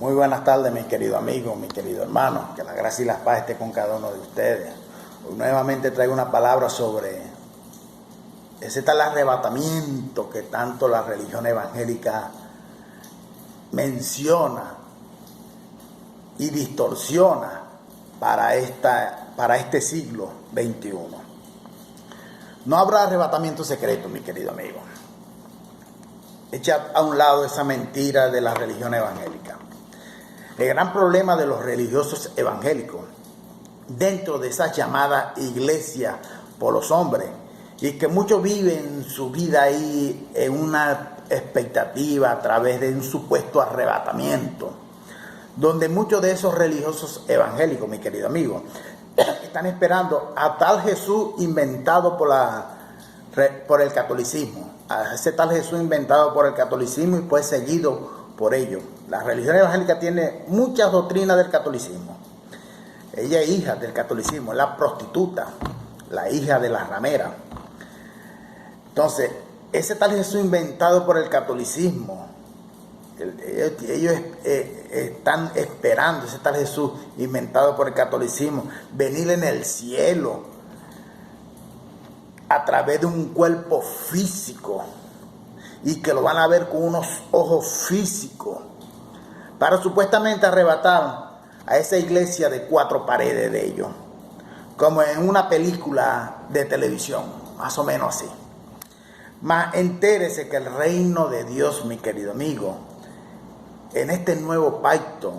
Muy buenas tardes, mis queridos amigos, mis queridos hermanos. Que la gracia y la paz esté con cada uno de ustedes. Hoy nuevamente traigo una palabra sobre ese tal arrebatamiento que tanto la religión evangélica menciona y distorsiona para este siglo XXI. No habrá arrebatamiento secreto, mi querido amigo. Echa a un lado esa mentira de la religión evangélica. El gran problema de los religiosos evangélicos dentro de esa llamada iglesia por los hombres, y que muchos viven su vida ahí en una expectativa a través de un supuesto arrebatamiento, donde muchos de esos religiosos evangélicos, mi querido amigo, están esperando a tal Jesús inventado por el catolicismo, a ese tal Jesús inventado por el catolicismo y pues seguido por ello. La religión evangélica tiene muchas doctrinas del catolicismo. Ella es hija del catolicismo, es la prostituta, la hija de la ramera. Entonces, ese tal Jesús inventado por el catolicismo, ellos están esperando ese tal Jesús inventado por el catolicismo venir en el cielo a través de un cuerpo físico y que lo van a ver con unos ojos físicos para supuestamente arrebatar a esa iglesia de 4 paredes de ellos, como en una película de televisión, más o menos así. Mas entérese que el reino de Dios, mi querido amigo, en este nuevo pacto,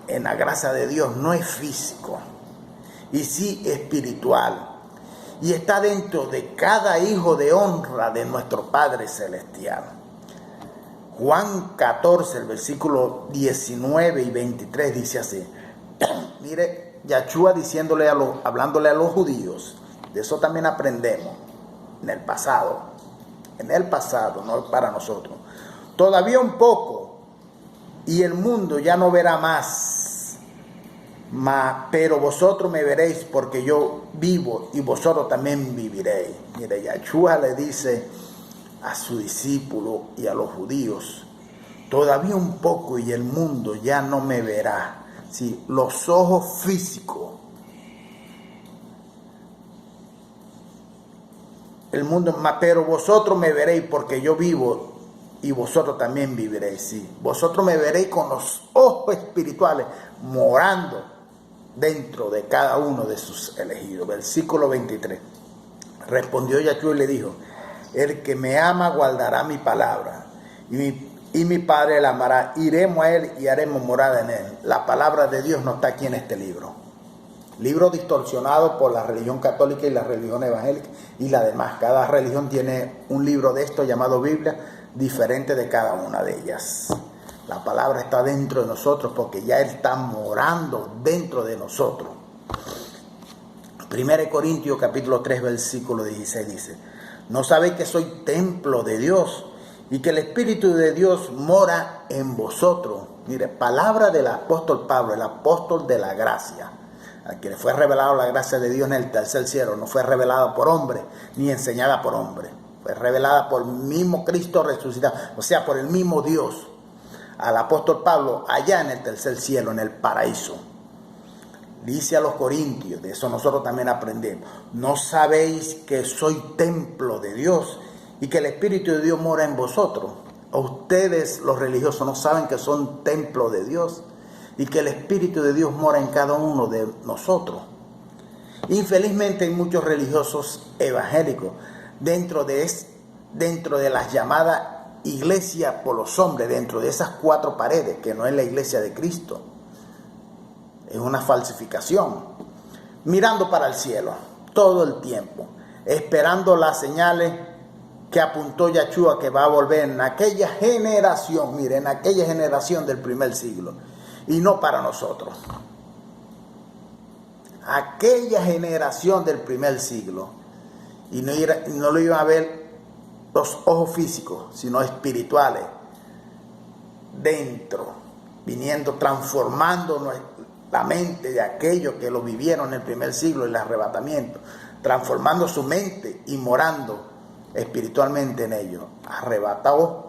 en la gracia de Dios, no es físico, y sí espiritual, y está dentro de cada hijo de honra de nuestro Padre Celestial. Juan 14, el versículo 19 y 23 dice así. Mire, Yahshua hablándole a los judíos, de eso también aprendemos en el pasado, no para nosotros. Todavía un poco y el mundo ya no verá más, pero vosotros me veréis porque yo vivo y vosotros también viviréis. Mire, Yahshua le dice a su discípulo y a los judíos, todavía un poco y el mundo ya no me verá. Sí, los ojos físicos. El mundo, pero vosotros me veréis porque yo vivo y vosotros también viviréis. Sí, vosotros me veréis con los ojos espirituales morando dentro de cada uno de sus elegidos. Versículo 23. Respondió Yahshua y le dijo, el que me ama guardará mi palabra y mi Padre la amará. Iremos a él y haremos morada en él. La palabra de Dios no está aquí en este libro. Libro distorsionado por la religión católica y la religión evangélica y la demás. Cada religión tiene un libro de esto llamado Biblia, diferente de cada una de ellas. La palabra está dentro de nosotros porque ya Él está morando dentro de nosotros. 1 Corintios capítulo 3 versículo 16 dice, ¿no sabéis que soy templo de Dios y que el Espíritu de Dios mora en vosotros? Mire, palabra del apóstol Pablo, el apóstol de la gracia, a quien fue revelado la gracia de Dios en el tercer cielo. No fue revelada por hombre ni enseñada por hombre, fue revelada por el mismo Cristo resucitado, o sea, por el mismo Dios, al apóstol Pablo allá en el tercer cielo, en el paraíso. Dice a los corintios, de eso nosotros también aprendemos, ¿no sabéis que soy templo de Dios y que el Espíritu de Dios mora en vosotros? ¿O ustedes, los religiosos, no saben que son templo de Dios y que el Espíritu de Dios mora en cada uno de nosotros? Infelizmente hay muchos religiosos evangélicos dentro de las llamadas iglesia por los hombres, dentro de esas 4 paredes, que no es la iglesia de Cristo. Es una falsificación, mirando para el cielo todo el tiempo, esperando las señales que apuntó Yahshua que va a volver en aquella generación, mire, en aquella generación del primer siglo, y no para nosotros. Aquella generación del primer siglo, y no lo iban a ver los ojos físicos, sino espirituales, dentro, viniendo, transformando la mente de aquellos que lo vivieron en el primer siglo, el arrebatamiento, transformando su mente y morando espiritualmente en ellos. Arrebatados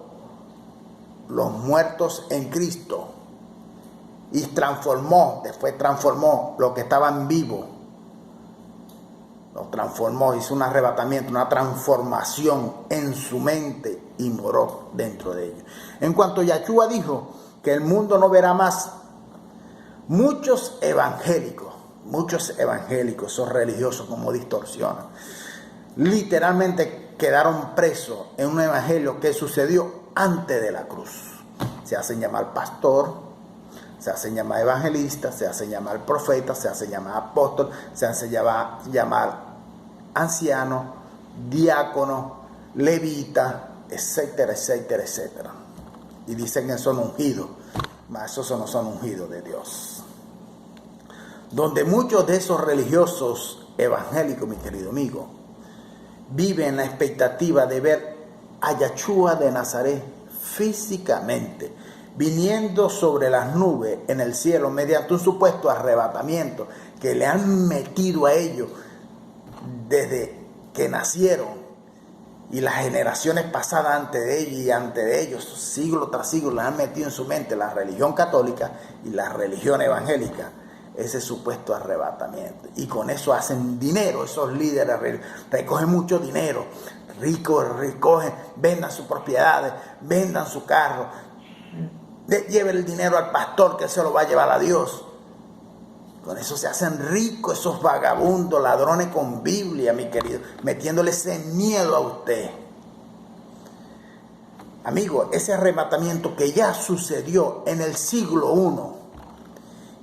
los muertos en Cristo y después transformó lo que estaban vivos. Lo transformó, hizo un arrebatamiento, una transformación en su mente y moró dentro de ellos. En cuanto Yahshua dijo que el mundo no verá más, muchos evangélicos, esos religiosos como distorsionan, literalmente quedaron presos en un evangelio que sucedió antes de la cruz. Se hacen llamar pastor, se hacen llamar evangelista, se hacen llamar profeta, se hacen llamar apóstol, se hacen llamar anciano, diácono, levita, etcétera, etcétera, etcétera. Y dicen que son ungidos, mas esos no son ungidos de Dios. Donde muchos de esos religiosos evangélicos, mi querido amigo, viven la expectativa de ver a Yahshua de Nazaret físicamente, viniendo sobre las nubes en el cielo mediante un supuesto arrebatamiento que le han metido a ellos desde que nacieron y las generaciones pasadas antes de ellos y ante de ellos, siglo tras siglo, le han metido en su mente la religión católica y la religión evangélica, ese supuesto arrebatamiento. Y con eso hacen dinero, esos líderes recogen mucho dinero, ricos recogen, vendan sus propiedades, vendan su carro, lleven el dinero al pastor que se lo va a llevar a Dios. Con eso se hacen ricos esos vagabundos, ladrones con Biblia, mi querido, metiéndole ese miedo a usted. Amigo, ese arrebatamiento que ya sucedió en el siglo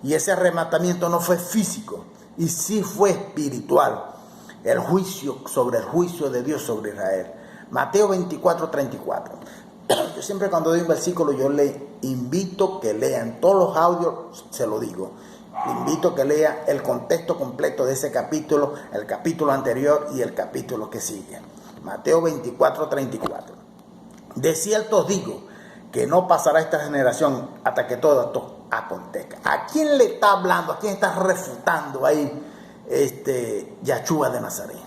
I, y ese arrebatamiento no fue físico, y sí fue espiritual. El juicio de Dios sobre Israel. Mateo 24:34. Yo siempre cuando doy un versículo, yo le invito que lean todos los audios, se lo digo. Le invito que lea el contexto completo de ese capítulo, el capítulo anterior y el capítulo que sigue. Mateo 24:34. De cierto os digo que no pasará esta generación hasta que todo esto acontezca. ¿A quién le está hablando? ¿A quién está refutando ahí Yahshua de Nazaret?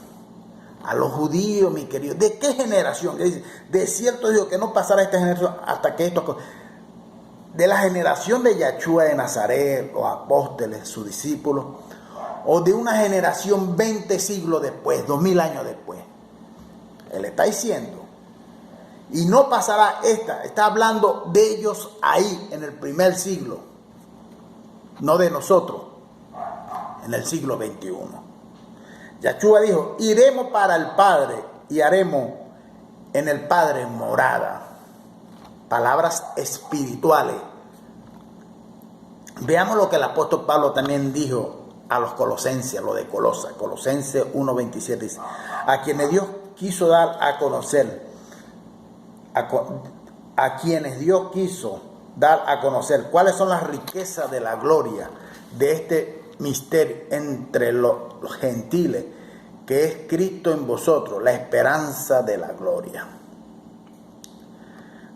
A los judíos, mi querido. ¿De qué generación? Que dice, de cierto digo que no pasará esta generación hasta que esto acontezca. De la generación de Yahshua de Nazaret, los apóstoles, sus discípulos, o de una generación 20 siglos después, 2000 años después. Él está diciendo, y no pasará está hablando de ellos ahí en el primer siglo, no de nosotros, en el siglo XXI. Yahshua dijo, iremos para el Padre y haremos en el Padre morada. Palabras espirituales. Veamos lo que el apóstol Pablo también dijo a los colosenses, lo de Colosenses 1:27 dice, a quienes Dios quiso dar a conocer, a quienes Dios quiso dar a conocer cuáles son las riquezas de la gloria de este misterio entre los gentiles, que es Cristo en vosotros, la esperanza de la gloria.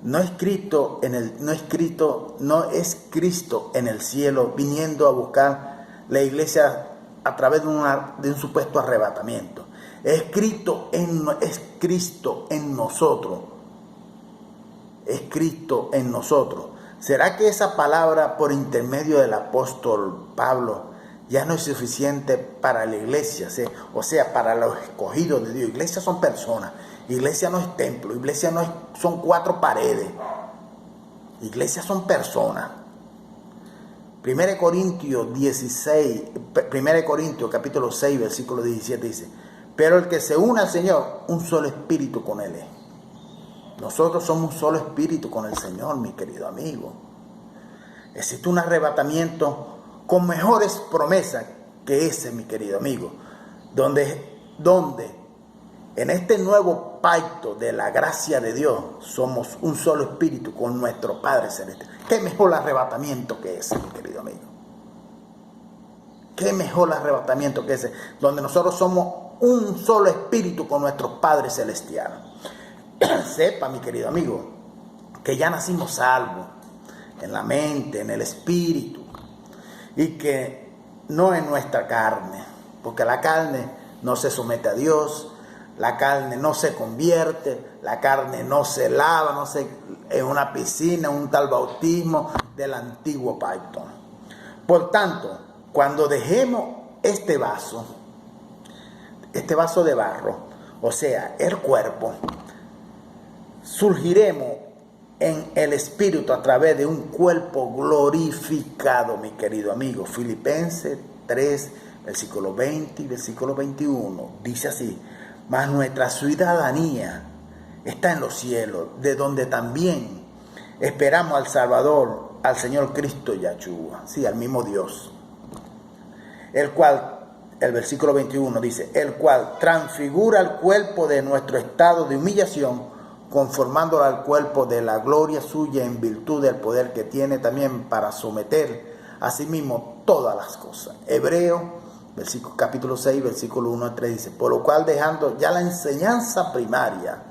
No es Cristo en el cielo viniendo a buscar la iglesia a través de un supuesto arrebatamiento. Es Cristo en nosotros. Es Cristo en nosotros. ¿Será que esa palabra por intermedio del apóstol Pablo ya no es suficiente para la iglesia? O sea, para los escogidos de Dios. Iglesia son personas. Iglesia no es templo. Iglesia no son cuatro paredes. Iglesia son personas. 1 Corintios capítulo 6, versículo 17 dice, pero el que se une al Señor, un solo espíritu con él es. Nosotros somos un solo espíritu con el Señor, mi querido amigo. Existe un arrebatamiento con mejores promesas que ese, mi querido amigo, donde en este nuevo pacto de la gracia de Dios somos un solo espíritu con nuestro Padre Celestial. ¿Qué mejor arrebatamiento que ese, mi querido amigo? ¿Qué mejor arrebatamiento que ese? Donde nosotros somos un solo espíritu con nuestro Padre Celestial. Sepa, mi querido amigo, que ya nacimos salvos en la mente, en el espíritu, y que no en nuestra carne, porque la carne no se somete a Dios, la carne no se convierte, la carne no se lava, en una piscina, un tal bautismo del antiguo pacto. Por tanto, cuando dejemos este vaso de barro, o sea, el cuerpo, surgiremos en el Espíritu a través de un cuerpo glorificado, mi querido amigo. Filipenses 3, versículo 20 y versículo 21, dice así: mas nuestra ciudadanía está en los cielos, de donde también esperamos al Salvador, al Señor Cristo Yahshua, sí, al mismo Dios, el cual, el versículo 21 dice, el cual transfigura el cuerpo de nuestro estado de humillación, conformándolo al cuerpo de la gloria suya en virtud del poder que tiene también para someter a sí mismo todas las cosas. Hebreo, capítulo 6, versículo 1 al 3 dice, por lo cual dejando ya la enseñanza primaria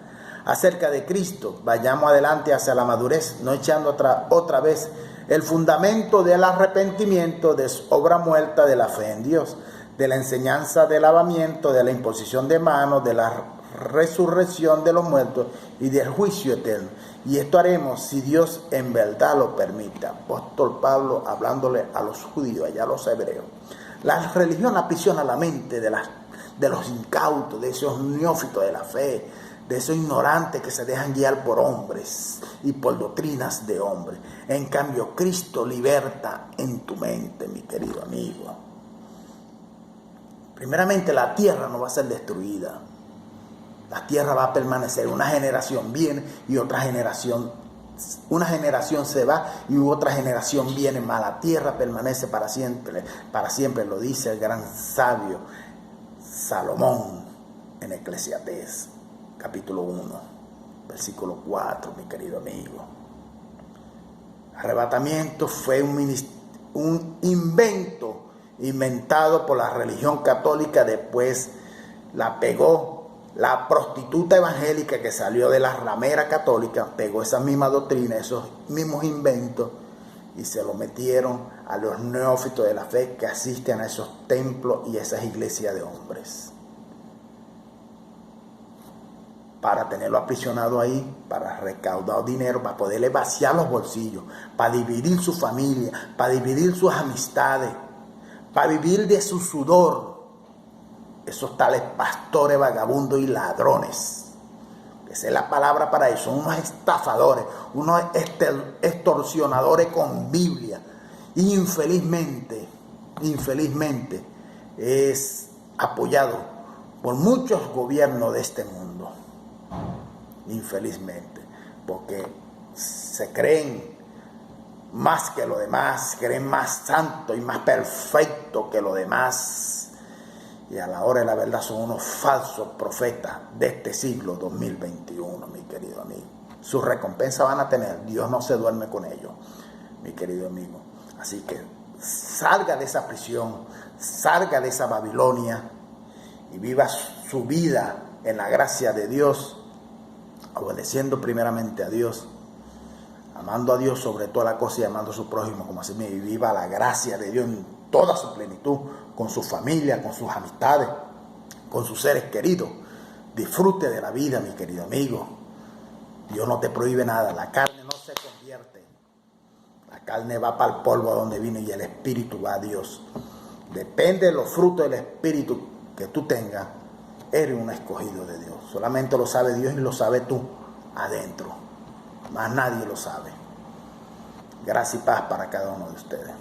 acerca de Cristo, vayamos adelante hacia la madurez, no echando otra vez el fundamento del arrepentimiento, de obra muerta de la fe en Dios, de la enseñanza del lavamiento, de la imposición de manos, de la resurrección de los muertos y del juicio eterno. Y esto haremos si Dios en verdad lo permite. Apóstol Pablo hablándole a los judíos, allá a los hebreos. La religión aprisiona la mente de los incautos, de esos neófitos de la fe, de esos ignorantes que se dejan guiar por hombres y por doctrinas de hombres. En cambio, Cristo liberta en tu mente, mi querido amigo. Primeramente, la tierra no va a ser destruida. La tierra va a permanecer. Una generación viene y otra generación. Una generación se va y otra generación viene, mas la tierra permanece para siempre. Para siempre, lo dice el gran sabio Salomón en Eclesiastés, capítulo 1, versículo 4, mi querido amigo. Arrebatamiento fue un inventado por la religión católica, después la pegó la prostituta evangélica que salió de la ramera católica, pegó esa misma doctrina, esos mismos inventos, y se lo metieron a los neófitos de la fe que asisten a esos templos y esas iglesias de hombres, para tenerlo aprisionado ahí, para recaudar dinero, para poderle vaciar los bolsillos, para dividir su familia, para dividir sus amistades, para vivir de su sudor. Esos tales pastores vagabundos y ladrones, esa es la palabra para eso, unos estafadores, unos extorsionadores con Biblia. Y infelizmente es apoyado por muchos gobiernos de este mundo. Infelizmente, porque se creen más que los demás, creen más santo y más perfecto que los demás. Y a la hora de la verdad son unos falsos profetas de este siglo 2021, mi querido amigo. Sus recompensas van a tener. Dios no se duerme con ellos, mi querido amigo. Así que salga de esa prisión, salga de esa Babilonia y viva su vida en la gracia de Dios, obedeciendo primeramente a Dios, amando a Dios sobre toda la cosa y amando a su prójimo como a sí mismo. Y viva la gracia de Dios en toda su plenitud, con su familia, con sus amistades, con sus seres queridos. Disfrute de la vida, mi querido amigo. Dios no te prohíbe nada. La carne no se convierte. La carne va para el polvo a donde vino y el espíritu va a Dios. Depende de los frutos del espíritu que tú tengas. Eres un escogido de Dios. Solamente lo sabe Dios y lo sabes tú adentro. Más nadie lo sabe. Gracia y paz para cada uno de ustedes.